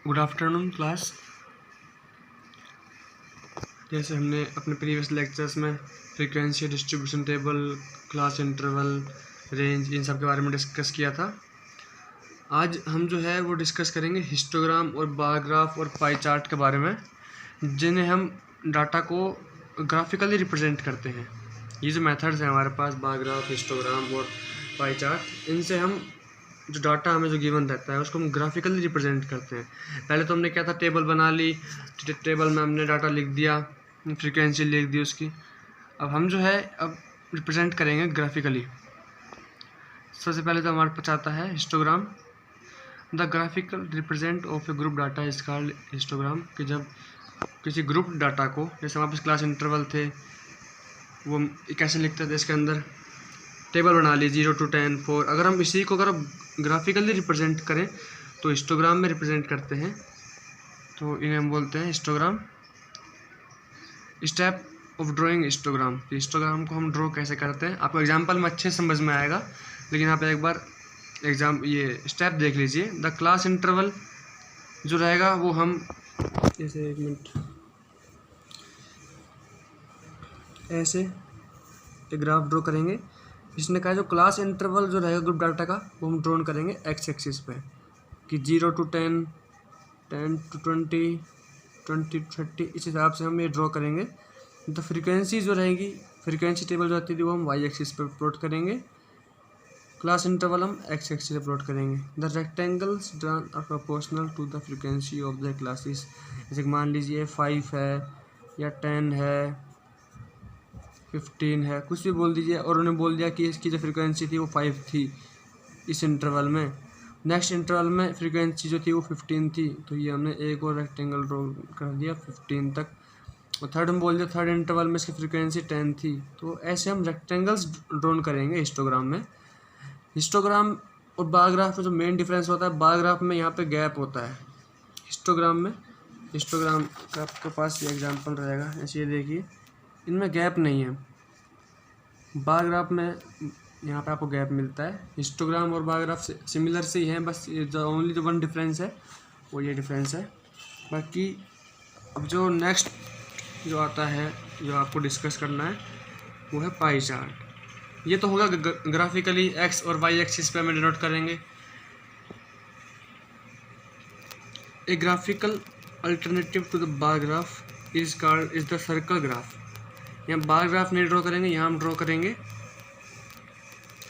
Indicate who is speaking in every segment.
Speaker 1: Good afternoon class. जैसे हमने अपने प्रीवियस लेक्चर्स में frequency distribution table, class interval, range, इन सब के बारे में डिस्कस किया था। आज हम जो है वो डिस्कस करेंगे हिस्टोग्राम और बार ग्राफ और पाई चार्ट के बारे में, जिन्हें हम डाटा को ग्राफिकली रिप्रेजेंट करते हैं। ये जो मेथड्स हैं हमारे पास, बार ग्राफ, हिस्टोग्राम और पाई चार्ट, इनसे हम जो डाटा हमें जो गिवन रहता है उसको हम ग्राफिकली रिप्रेजेंट करते हैं। पहले तो हमने क्या था, टेबल बना ली, टेबल में हमने डाटा लिख दिया, फ्रीक्वेंसी लिख दी उसकी। अब हम जो है अब रिप्रेजेंट करेंगे ग्राफिकली। सबसे पहले तो हमारे पास आता है histogram. The graphical represent of A group data is called histogram. कि जब किसी ग्रुप डाटा को, जैसे हमारे पास क्लास इंटरवल थे, वो कैसे लिखते थे, इसके अंदर टेबल बना ली 0 to 10 4। अगर हम इसी को ग्राफिकली रिप्रेजेंट करें तो हिस्टोग्राम में रिप्रेजेंट करते हैं, तो इन्हें हम बोलते हैं histogram. Step of drawing histogram. Histogram को हम ड्रॉ कैसे करते हैं आपको एग्जांपल में अच्छे समझ में आएगा, लेकिन आप एक बार ये स्टेप देख लीजिए। द क्लास इंटरवल जो रहेगा वो हम जैसे, एक मिनट, ऐसे एक ग्राफ ड्रॉ करेंगे। इसने कहा जो क्लास इंटरवल जो रहेगा ग्रुप डाटा का, वो हम ड्रॉ करेंगे एक्स एक्सिस पे, कि 0 to 10, 10 to 20, 20 to 30, इस हिसाब से हम ये ड्रॉ करेंगे। तो फ्रीक्वेंसी जो रहेगी, फ्रीक्वेंसी टेबल जो आती थी, वो हम वाई एक्सिस पे प्लॉट करेंगे। क्लास इंटरवल हम एक्स एक्सिस पे प्लॉट करेंगे। The rectangles drawn are proportional to the frequency of the classes. जैसे मान लीजिए 5 है या 10 है, 15 है, कुछ भी बोल दीजिए, और उन्होंने बोल दिया कि इसकी जो फ्रीक्वेंसी थी वो 5 थी इस इंटरवल में। नेक्स्ट इंटरवल में फ्रीक्वेंसी जो थी वो 15 थी, तो ये हमने एक और रेक्टेंगल ड्रॉ कर दिया 15 तक। और थर्ड हम बोल दिया, थर्ड इंटरवल में इसकी फ्रीक्वेंसी 10 थी। तो ऐसे हम रेक्टेंगल्स ड्रॉ करेंगे हिस्टोग्राम में। हिस्टोग्राम और बार ग्राफ में जो मेन डिफरेंस होता है, बार ग्राफ में यहाँ पे गैप होता है, हिस्टोग्राम में, हिस्टोग्राम का आपके पास ये एग्जाम्पल रहेगा, ऐसे ये देखिए, इनमें गैप नहीं है। बार ग्राफ में यहाँ पे आपको गैप मिलता है। हिस्टोग्राम और बार ग्राफ से सिमिलर से ही हैं, बस जो ओनली जो वन डिफरेंस है वो ये डिफरेंस है। बाकी अब जो नेक्स्ट जो आता है, जो आपको डिस्कस करना है, वो है पाई चार्ट। ये तो होगा ग्राफिकली एक्स और वाई एक्सिस पे हमें डिनोट करेंगे। A graphical alternative to the bar graph is the circle graph. यहाँ बार ग्राफ नहीं ड्रॉ करेंगे, यहाँ हम ड्रॉ करेंगे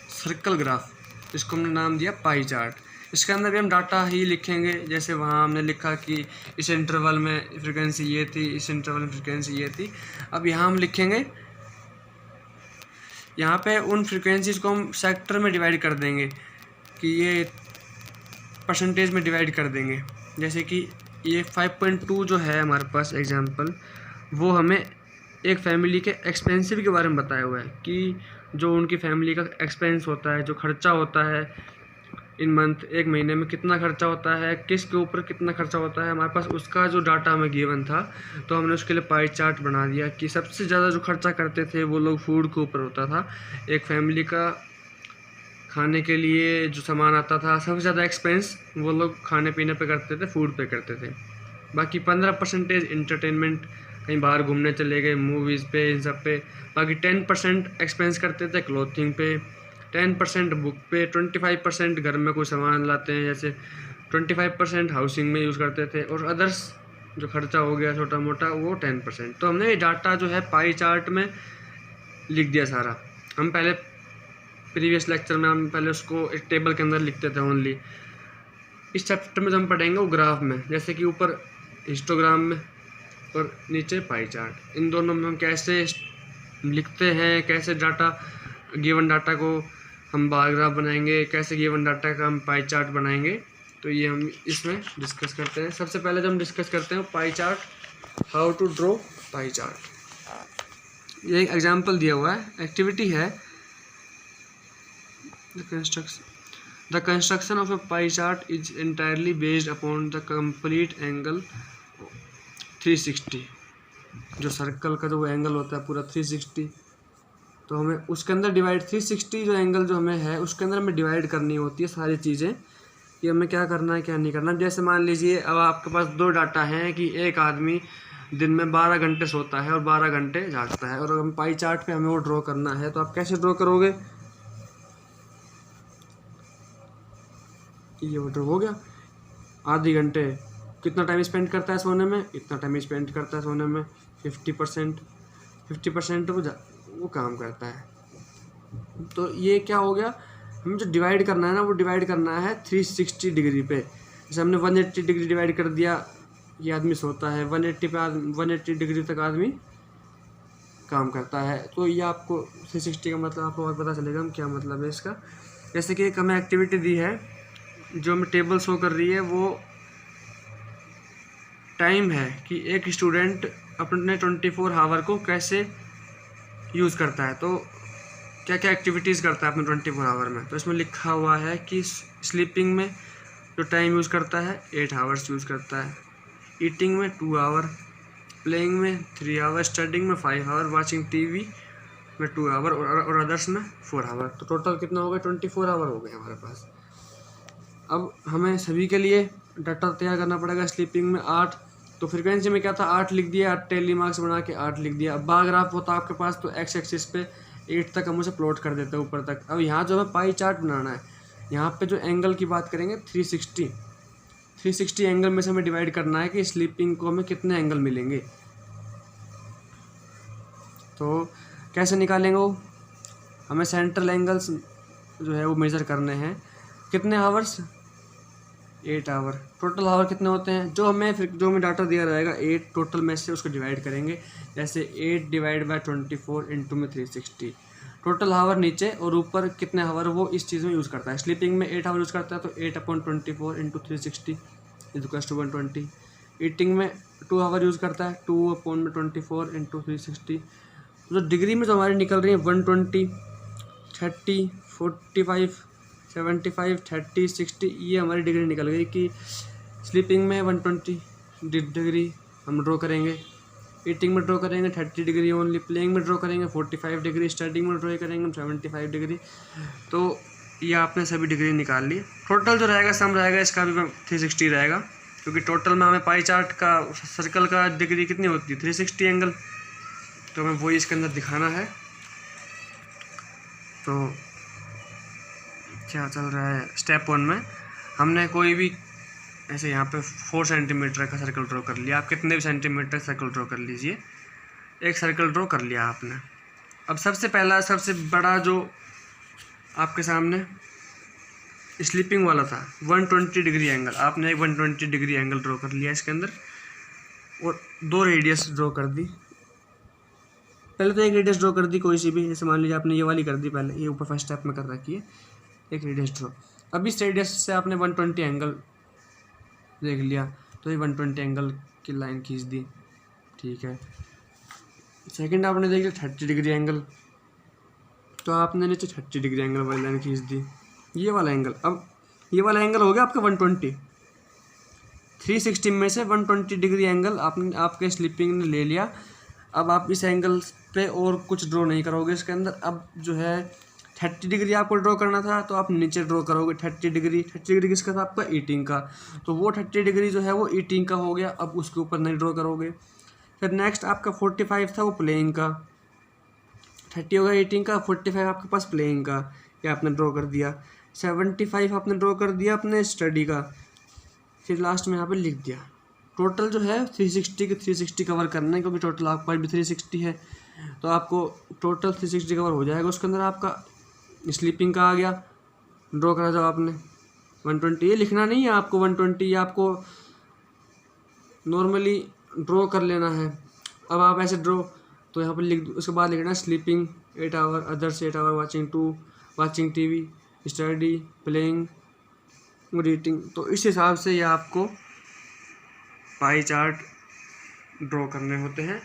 Speaker 1: सर्कल ग्राफ। इसको हमने नाम दिया पाई चार्ट। इसके अंदर भी हम डाटा ही लिखेंगे, जैसे वहाँ हमने लिखा कि इस इंटरवल में फ्रीक्वेंसी ये थी, इस इंटरवल में फ्रीक्वेंसी ये थी। अब यहाँ हम लिखेंगे, यहाँ पे उन फ्रीक्वेंसीज को हम सेक्टर में डिवाइड कर देंगे, कि ये परसेंटेज में डिवाइड कर देंगे। जैसे कि ये 5.2 जो है हमारे पास एग्जांपल, वो हमें एक फैमिली के एक्सपेंसिव के बारे में बताया हुआ है, कि जो उनकी फैमिली का एक्सपेंस होता है, जो खर्चा होता है इन मंथ, एक महीने में कितना खर्चा होता है, किसके ऊपर कितना खर्चा होता है, हमारे पास उसका जो डाटा हमें गिवन था, तो हमने उसके लिए पाई चार्ट बना दिया कि सबसे ज़्यादा जो खर्चा करते थे वो लोग फूड के ऊपर होता था। एक फैमिली का खाने के लिए जो सामान आता था, सबसे ज़्यादा एक्सपेंस वो लोग खाने पीने पे करते थे, फूड पे करते थे। बाकी 15% इंटरटेनमेंट, कहीं बाहर घूमने चले गए, मूवीज़ पे, इन सब पे। बाकी 10% एक्सपेंस करते थे क्लोथिंग पे, 10% बुक पे, 25% घर में कोई सामान लाते हैं जैसे, 25% हाउसिंग में यूज़ करते थे, और अदर्स जो खर्चा हो गया छोटा मोटा वो 10%। तो हमने ये डाटा जो है पाई चार्ट में लिख दिया सारा। हम पहले प्रीवियस लेक्चर में हम पहले उसको एक टेबल के अंदर लिखते थे ओनली। इस चैप्टर में जो हम पढ़ेंगे वो ग्राफ में, जैसे कि ऊपर हिस्टोग्राम में और नीचे पाई चार्ट। इन दोनों में हम कैसे लिखते हैं, कैसे डाटा, गिवन डाटा को हम बार ग्राफ बनाएंगे, कैसे गिवन डाटा का हम पाई चार्ट बनाएंगे, तो ये हम इसमें डिस्कस करते हैं। सबसे पहले जो हम डिस्कस करते हैं pie chart, how to draw pie chart. ये एक एग्जांपल दिया हुआ है, एक्टिविटी है। The construction of a pie chart is entirely based upon the complete angle 360। जो सर्कल का जो एंगल होता है पूरा 360, तो हमें उसके अंदर डिवाइड 360 जो एंगल जो हमें है उसके अंदर हमें डिवाइड करनी होती है सारी चीज़ें। कि हमें क्या करना है क्या नहीं करना। जैसे मान लीजिए अब आपके पास 2 डाटा हैं कि एक आदमी दिन में 12 घंटे सोता है और 12 घंटे जागता है, और हम पाई चार्ट पे हमें वो ड्रॉ करना है, तो आप कैसे ड्रॉ करोगे? ये वो ड्रॉ हो गया, आधे घंटे कितना टाइम स्पेंड करता है सोने में, इतना टाइम स्पेंड करता है सोने में, 50% वो काम करता है। तो ये क्या हो गया, हमें जो डिवाइड करना है ना, वो डिवाइड करना है 360 डिग्री पे। जैसे हमने 180 डिग्री डिवाइड कर दिया, ये आदमी सोता है, 180 डिग्री तक आदमी काम करता है। तो ये आपको 360 का मतलब आपको और पता चलेगा क्या मतलब है इसका। जैसे कि एक हमें एक्टिविटी दी है, जो हमें टेबल शो कर रही है, वो टाइम है कि एक स्टूडेंट अपने 24 आवर को कैसे यूज़ करता है, तो क्या क्या एक्टिविटीज़ करता है अपने 24 आवर में। तो इसमें लिखा हुआ है कि स्लीपिंग में जो टाइम यूज़ करता है 8 आवर्स यूज़ करता है, ईटिंग में 2 आवर, प्लेइंग में 3 आवर, स्टडिंग में 5 आवर, वाचिंग टीवी में 2 आवर और अदर्स में 4 आवर। तो टोटल कितना हो गया? 24 आवर हो गए हमारे पास। अब हमें सभी के लिए डाटा तैयार करना पड़ेगा। स्लीपिंग में 8, तो फ्रीक्वेंसी में क्या था 8 लिख दिया, टेली मार्क्स बना के 8 लिख दिया। अब बार ग्राफ होता आपके पास तो एक्स एक्सिस पे 8 तक हम उसे प्लॉट कर देते हैं ऊपर तक। अब यहाँ जो हमें पाई चार्ट बनाना है, यहाँ पे जो एंगल की बात करेंगे 360 एंगल में से हमें डिवाइड करना है कि स्लीपिंग को हमें कितने एंगल मिलेंगे। तो कैसे निकालेंगे वो? हमें सेंट्रल एंगल्स जो है वो मेज़र करने हैं। कितने आवर्स? 8 आवर। टोटल आवर कितने होते हैं? जो हमें डाटा दिया रहेगा 8 टोटल में से उसको डिवाइड करेंगे। जैसे 8 डिवाइड बाय 24 इंटू में 360। टोटल आवर नीचे और ऊपर कितने आवर वो इस चीज़ में यूज़ करता है। स्लीपिंग में 8 आवर यूज़ करता है, तो 8/24 इंटू 360 इक्वल्स टू 120। ईटिंग में 2 आवर यूज़ करता है, 2/24 इंटू 360। तो डिग्री में जो हमारी निकल रही है 120, 30, 45, 75, 30, 60, ये हमारी डिग्री निकल गई कि स्लीपिंग में 120 डिग्री हम ड्रॉ करेंगे, ईटिंग में ड्रॉ करेंगे 30 डिग्री ओनली, प्लेइंग में ड्रॉ करेंगे 45 डिग्री, स्टडिंग में ड्रॉ करेंगे 75 डिग्री। तो ये आपने सभी डिग्री निकाल ली। टोटल जो रहेगा सम रहेगा इसका भी 360 रहेगा, क्योंकि टोटल में हमें पाई चार्ट का सर्कल का डिग्री कितनी होती है 360 एंगल, तो हमें वही इसके अंदर दिखाना है। तो क्या चल रहा है स्टेप 1 में, हमने कोई भी ऐसे यहाँ पे 4 सेंटीमीटर का सर्कल ड्रॉ कर लिया। आप कितने भी सेंटीमीटर सर्कल ड्रॉ कर लीजिए, एक सर्कल ड्रॉ कर लिया आपने। अब सबसे पहला सबसे बड़ा जो आपके सामने स्लीपिंग वाला था 120 डिग्री एंगल, आपने एक 120 डिग्री एंगल ड्रॉ कर लिया इसके अंदर, और 2 रेडियस ड्रॉ कर दी। पहले तो एक रेडियस ड्रॉ कर दी कोई सी भी, जैसे मान लीजिए आपने ये वाली कर दी पहले, ये ऊपर फर्स्ट स्टेप में कर रखी है, एक रेडियस ड्रॉ। अब इस रेडियस से आपने 120 एंगल देख लिया, तो ये 120 एंगल की लाइन खींच दी, ठीक है। सेकंड आपने देख लिया 30 डिग्री एंगल, तो आपने नीचे 30 डिग्री एंगल वाली लाइन खींच दी, ये वाला एंगल। अब ये वाला एंगल हो गया आपका 120। 360 में से 120 डिग्री एंगल आपके स्लीपिंग ने ले लिया। अब आप इस एंगल पे और कुछ ड्रॉ नहीं करोगे इसके अंदर। अब जो है 30 डिग्री आपको ड्रॉ करना था, तो आप नीचे ड्रॉ करोगे 30 डिग्री। 30 डिग्री किसका था? आपका ईटिंग का, तो वो 30 डिग्री जो है वो ईटिंग का हो गया, अब उसके ऊपर नहीं ड्रॉ करोगे। फिर नेक्स्ट आपका 45 था वो प्लेइंग का, 30 होगा ईटिंग का, 45 आपके पास प्लेइंग का, ये आपने ड्रॉ कर दिया। 75 आपने ड्रॉ कर दिया अपने स्टडी का, फिर लास्ट में यहाँ पे लिख दिया। टोटल जो है 360 के 360 कवर करना है, क्योंकि टोटल आपके पास भी 360 है, तो आपको टोटल 360 कवर हो जाएगा। उसके अंदर आपका स्लीपिंग का आ गया, ड्रॉ करा जाओ आपने 120, ये लिखना नहीं है आपको 120, ये आपको नॉर्मली ड्रॉ कर लेना है। अब आप ऐसे ड्रॉ तो यहाँ पर लिख, उसके बाद लिखना sleeping 8 hour, others 8 hour, watching TV, study, playing, reading. तो इस हिसाब से ये आपको पाई चार्ट ड्रॉ करने होते हैं।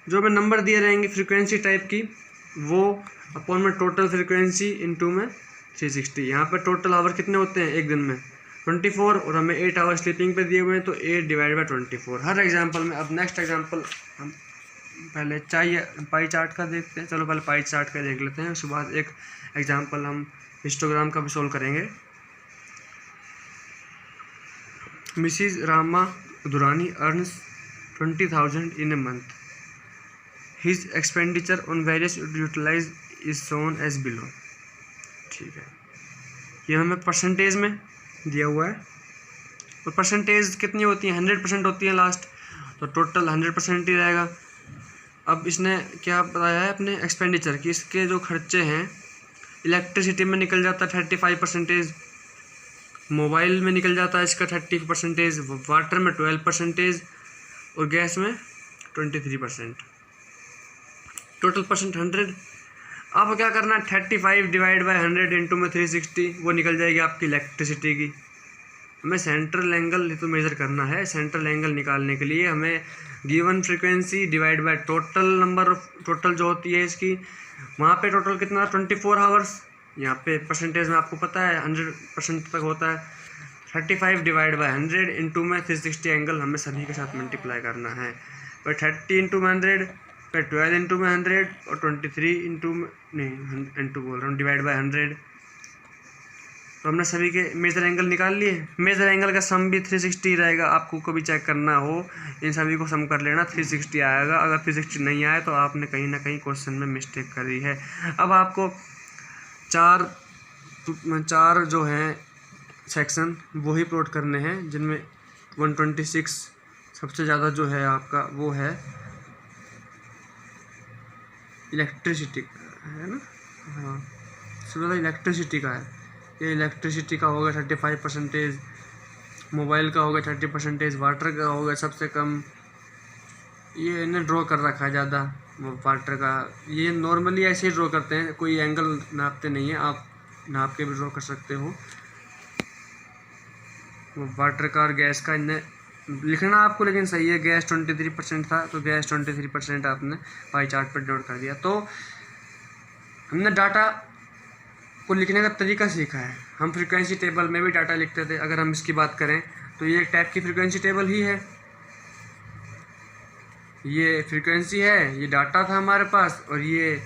Speaker 1: जो हमें नंबर दिए रहेंगे फ्रीक्वेंसी टाइप की, वो अपॉन में टोटल फ्रीक्वेंसी इंटू में 360। यहाँ पर टोटल आवर कितने होते हैं एक दिन में 24, और हमें 8 आवर स्लीपिंग पे दिए हुए हैं, तो 8 डिवाइड बाई 24 हर एग्जांपल में। अब नेक्स्ट एग्जांपल हम पहले चाहिए पाई चार्ट का देखते हैं। चलो पहले पाई चार्ट का देख लेते हैं, उसके बाद एक एग्जांपल हम हिस्टोग्राम का भी सोल्व करेंगे। Mrs Rama Durrani earns 20,000 in a month. His expenditure on various utilise is shown as below. ठीक है, ये हमें परसेंटेज में दिया हुआ है और परसेंटेज कितनी होती है, 100% होती है लास्ट, तो टोटल 100% ही रहेगा। अब इसने क्या बताया है अपने एक्सपेंडिचर कि इसके जो खर्चे हैं, इलेक्ट्रिसिटी में निकल जाता है 35%, मोबाइल में निकल जाता है इसका 30%, वाटर में 12% और गैस में 23%, टोटल परसेंट 100। अब क्या करना है, 35 डिवाइड बाई 100 इंटू में 360, वो निकल जाएगी आपकी इलेक्ट्रिसिटी की। हमें सेंट्रल एंगल तो मेजर करना है। सेंट्रल एंगल निकालने के लिए हमें given frequency divide by total number, total जो होती है इसकी, वहाँ पे टोटल कितना 24 आवर्स, यहाँ पे परसेंटेज में आपको पता है 100% तक होता है। 35 डिवाइड बाय 100 इंटू में 360 एंगल हमें सभी के साथ मल्टीप्लाई करना है। पर 30 इंटू में 100, फिर 12 इंटू में 100 और 23 इंटू में नहीं इंटू बोल रहा हूँ डिवाइड बाय 100। तो हमने सभी के मेजर एंगल निकाल लिए। मेजर एंगल का सम भी 360 रहेगा। आपको कभी चेक करना हो इन सभी को सम कर लेना, 360 आएगा। अगर 360 नहीं आए तो आपने कहीं ना कहीं क्वेश्चन में मिस्टेक करी है। अब आपको चार जो हैं सेक्शन वही प्लॉट करने हैं, जिनमें 126 सबसे ज़्यादा जो है आपका वो है इलेक्ट्रिसिटी का, है ना। हाँ, सबसे ज़्यादा इलेक्ट्रिसिटी का है। ये इलेक्ट्रिसिटी का होगा 35%, मोबाइल का होगा 30%, वाटर का होगा सबसे कम। ये इन्हें ड्रॉ कर रखा है ज़्यादा वाटर का। ये नॉर्मली ऐसे ही ड्रॉ करते हैं, कोई एंगल नापते नहीं है, आप नाप के भी ड्रॉ कर सकते हो। वाटर का और गैस का इन्हें लिखना आपको, लेकिन सही है। गैस 23% था तो गैस 23% आपने पाई चार्ट पर नोट कर दिया। तो हमने डाटा को लिखने का तरीका सीखा है। हम फ्रीक्वेंसी टेबल में भी डाटा लिखते थे। अगर हम इसकी बात करें तो ये एक टाइप की फ्रीक्वेंसी टेबल ही है। ये फ्रीक्वेंसी है, ये डाटा था हमारे पास, और ये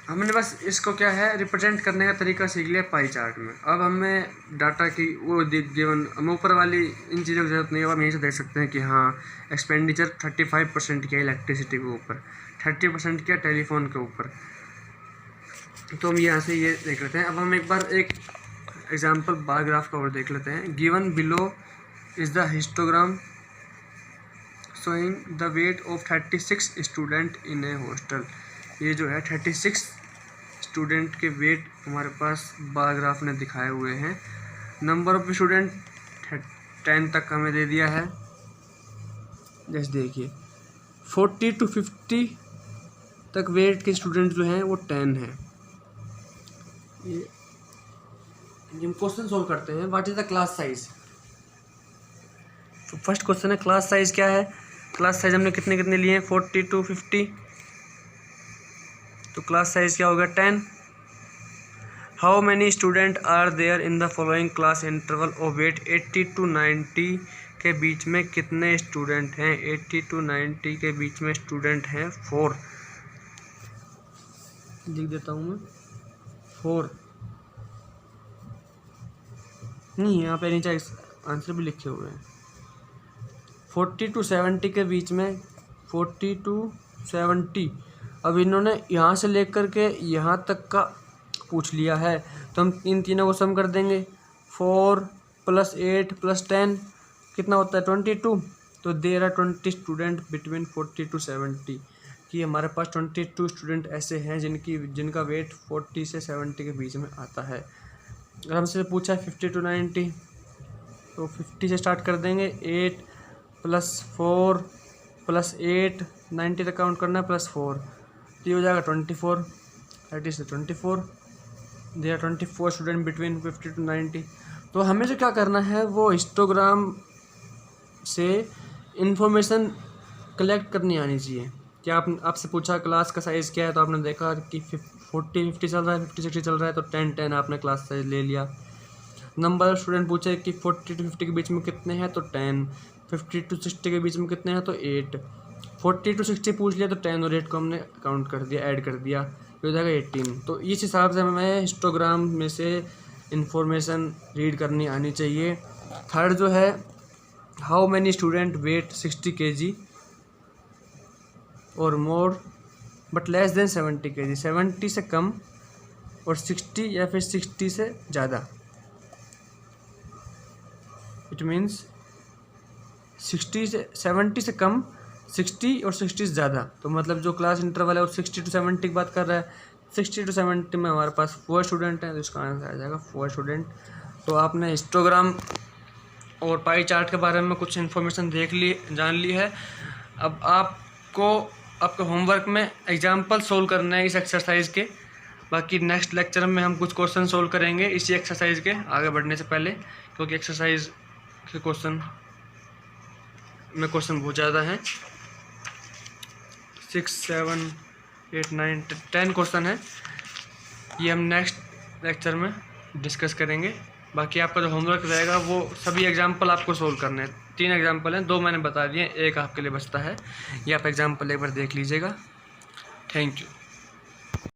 Speaker 1: हमने बस इसको क्या है रिप्रेजेंट करने का तरीका सीख लिया पाई चार्ट में। अब हमें डाटा की वो गिवन, हम ऊपर वाली इन चीज़ों की जरूरत नहीं है। हम यहीं से देख सकते हैं कि हाँ एक्सपेंडिचर 35% किया इलेक्ट्रिसिटी के ऊपर, 30% किया टेलीफोन के ऊपर। तो हम यहाँ से ये देख लेते हैं। अब हम एक बार एक एग्जाम्पल बार ग्राफ का और देख लेते हैं। Given below is the histogram showing the weight of 36 student in A hostel. ये जो है 36 स्टूडेंट के वेट हमारे पास बार ग्राफ में दिखाए हुए हैं। नंबर ऑफ स्टूडेंट 10 तक हमें दे दिया है। जैसे देखिए 40 to 50 तक वेट के स्टूडेंट जो हैं वो 10 हैं। ये हम क्वेश्चन सोल्व करते हैं। What is the class size. तो फर्स्ट क्वेश्चन है क्लास साइज क्या है। क्लास साइज हमने कितने कितने लिए हैं 40 to 50, तो क्लास साइज क्या होगा 10। How many student are there in the following class interval of weight 80 to 90 के बीच में कितने स्टूडेंट हैं। 80 to 90 के बीच में स्टूडेंट हैं 4। लिख देता हूँ मैं 4 नहीं, यहाँ पे नीचे आंसर भी लिखे हुए हैं। 40 to 70 के बीच में 40 to 70। अब इन्होंने यहाँ से लेकर के यहाँ तक का पूछ लिया है, तो हम इन तीनों को सम कर देंगे। 4 + 8 + 10 कितना होता है 22। तो there are 20 student between 40 to 70 कि हमारे पास 22 स्टूडेंट ऐसे हैं जिनका वेट 40 से 70 के बीच में आता है। अगर हमसे पूछा है 50 to 90, तो 50 से स्टार्ट कर देंगे। 8 + 4 + 8 90 तक काउंट करना है +4, तो ये हो जाएगा 24। That is 24। They are 24 student between 50 to 90। तो हमें जो क्या करना है वो हिस्टोग्राम से इंफॉर्मेशन कलेक्ट करनी आनी चाहिए। क्या आपसे पूछा क्लास का साइज़ क्या है, तो आपने देखा कि 40-50 चल रहा है, 50-60 चल रहा है, तो 10-10 आपने क्लास साइज ले लिया। नंबर ऑफ स्टूडेंट पूछे कि 40 to 50 के बीच में कितने हैं, तो 10। 50 to 60 के बीच में कितने हैं, तो 8। 40 to 60 पूछ लिया तो 10 और 8 को हमने काउंट कर दिया, ऐड कर दिया। हो जाएगा 18। तो इस हिसाब से हमें हिस्टोग्राम में से इंफॉर्मेशन रीड करनी आनी चाहिए। थर्ड जो है, how many student weight 60 kg और more but less than 70 kg, 70 से कम और 60 या फिर 60 से ज़्यादा। इट मीन्स 60 से 70 से कम, 60 और 60 से ज़्यादा। तो मतलब जो क्लास इंटरवल है वो 60 to 70 की बात कर रहा है। 60 to 70 में हमारे पास 4 स्टूडेंट हैं, तो इसका आंसर आ जाएगा 4 स्टूडेंट। तो आपने हिस्टोग्राम और पाई चार्ट के बारे में कुछ इन्फॉर्मेशन जान ली है। अब आपको आपके होमवर्क में एग्जाम्पल सोल्व करना है इस एक्सरसाइज के। बाकी नेक्स्ट लेक्चर में हम कुछ क्वेश्चन सोल्व करेंगे इसी एक्सरसाइज के आगे बढ़ने से पहले, क्योंकि एक्सरसाइज के क्वेश्चन बहुत ज़्यादा हैं। 6, 7, 8, 9, 10 क्वेश्चन है। ये हम नेक्स्ट लेक्चर में डिस्कस करेंगे। बाकी आपका जो होमवर्क रहेगा वो सभी एग्जाम्पल आपको सोल्व करने हैं। 3 एग्जाम्पल हैं, 2 मैंने बता दिए, एक आपके लिए बचता है। ये आप एग्जाम्पल एक बार देख लीजिएगा। Thank you.